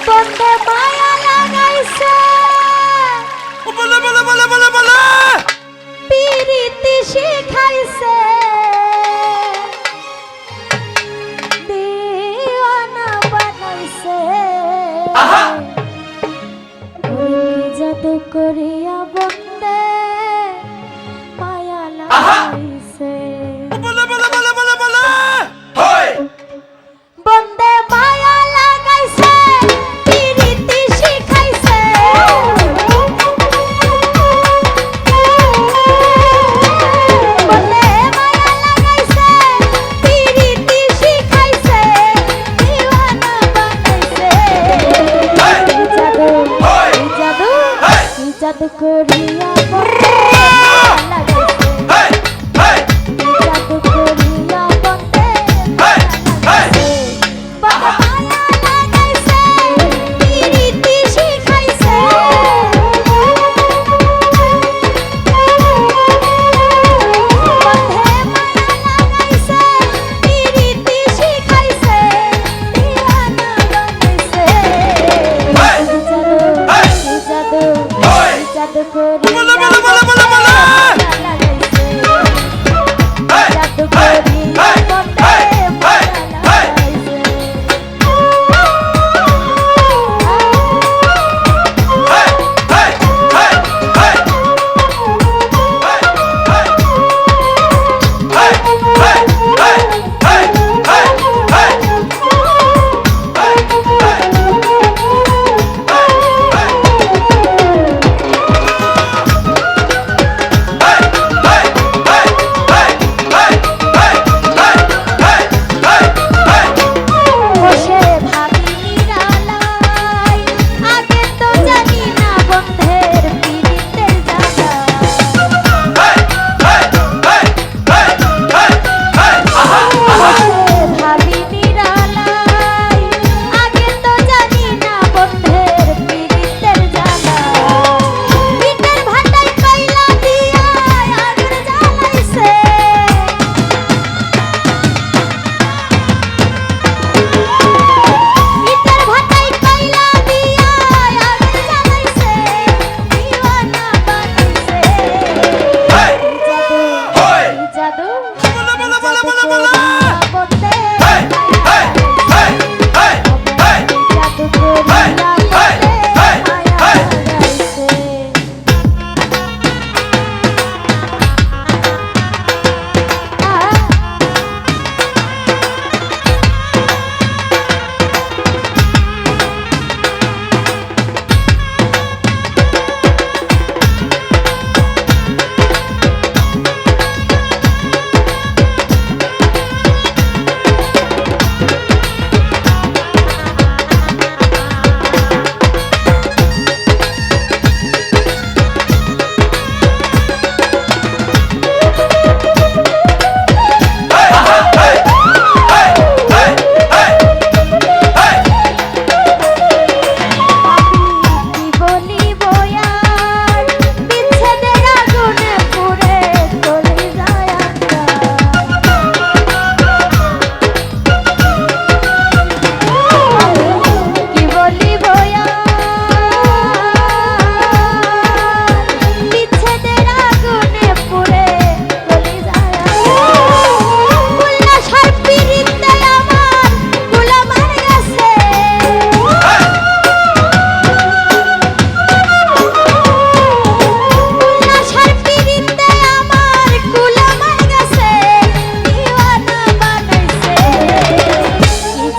বন্ধে মায়া লাগাইছে বলে বলে বলে বলে বলে পিরিতি শিখাইছে দিওয়ানা বানাইছে জাদু করিয়া বন্ধে মায়া লাগাইছে বলে বলে বলে বলে বলে হয় বন্ধে মায়া লাগাইছে পিরিতি শিখাইছে বন্ধে মায়া লাগাইছে পিরিতি শিখাইছে দিওয়ানা বানাইছে জাদু করিয়া বন্ধে লাগাইছে জাদু করিয়া বন্ধে লাগাইছে মায়া লাগাইছে পিরিতি শিখাইছে বন্ধে মায়া লাগাইছে পিরিতি শিখাইছে দিওয়ানা বানাইছে জাদু করিয়া বলে বলে বলে বলে বলে লাগাইছে জাদু করিয়া বন্ধে লাগাইছে বসে ভাবি নিরালাই আগে তো জানি না বন্ধের পিরিতের জ্বালা বসে ভাবি নিরালাই আগে তো জানি না বন্ধের পিরিতের জ্বালা পিঠের ভাটায় কয়লা দিয়া আগুন জ্বালাইছে ইটার ভাটায় কয়লা দিয়া আগুন জ্বালাইছে দিওয়ানা বানাইছে জাদু বলে বলে বলে বলে বলে বন্ধে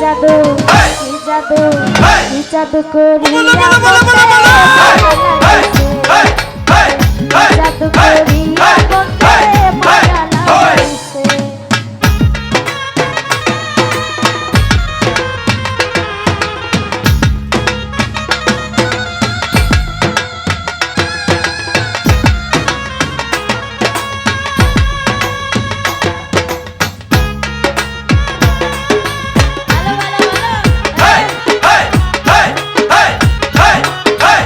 জাদু জাদু করিয়া জাদু করিয়া বন্ধে মায়া লাগাইছে hey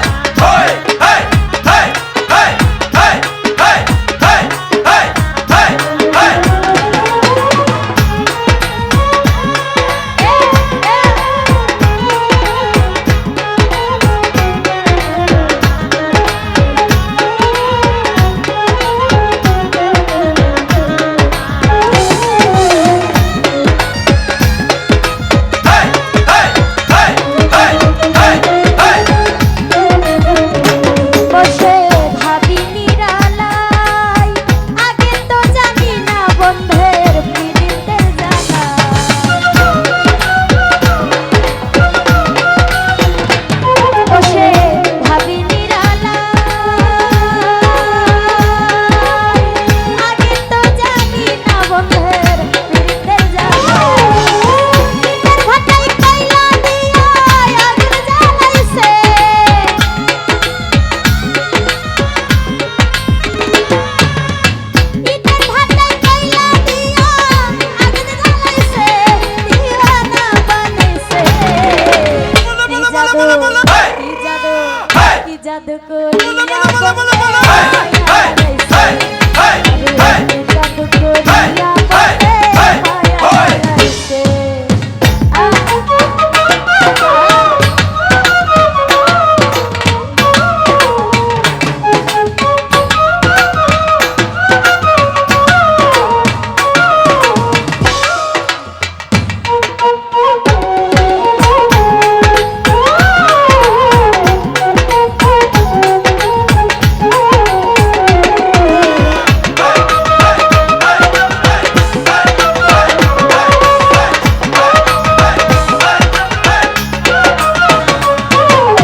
জাদু করিয়া বলো, বলো, বলো, বলো। মায়া হারাইছে। কি জাদু করিয়া বন্দে মায়া হারাইছে।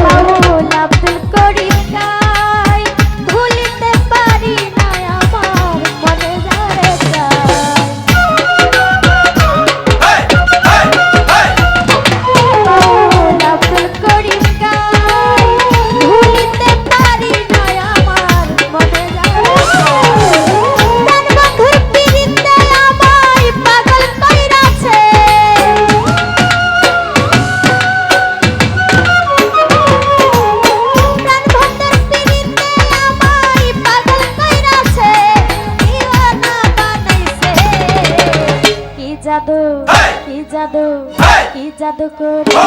বাউল আব্দুল করিম গায়, ভুলিতে পারি না আমার মনে যারে যায়। বাউল আব্দুল করিম গায়, ভুলিতে পারি না আমার মনে যারে যায়। তার বন্ধুর পিরিতে আমায় পাগল কইরাছে। প্রাণবন্ধের পিরিতে আমায় পাগল কইরাছে, দিওয়ানা বানাইছে। কি জাদু, কি জাদু, কি জাদু করিয়া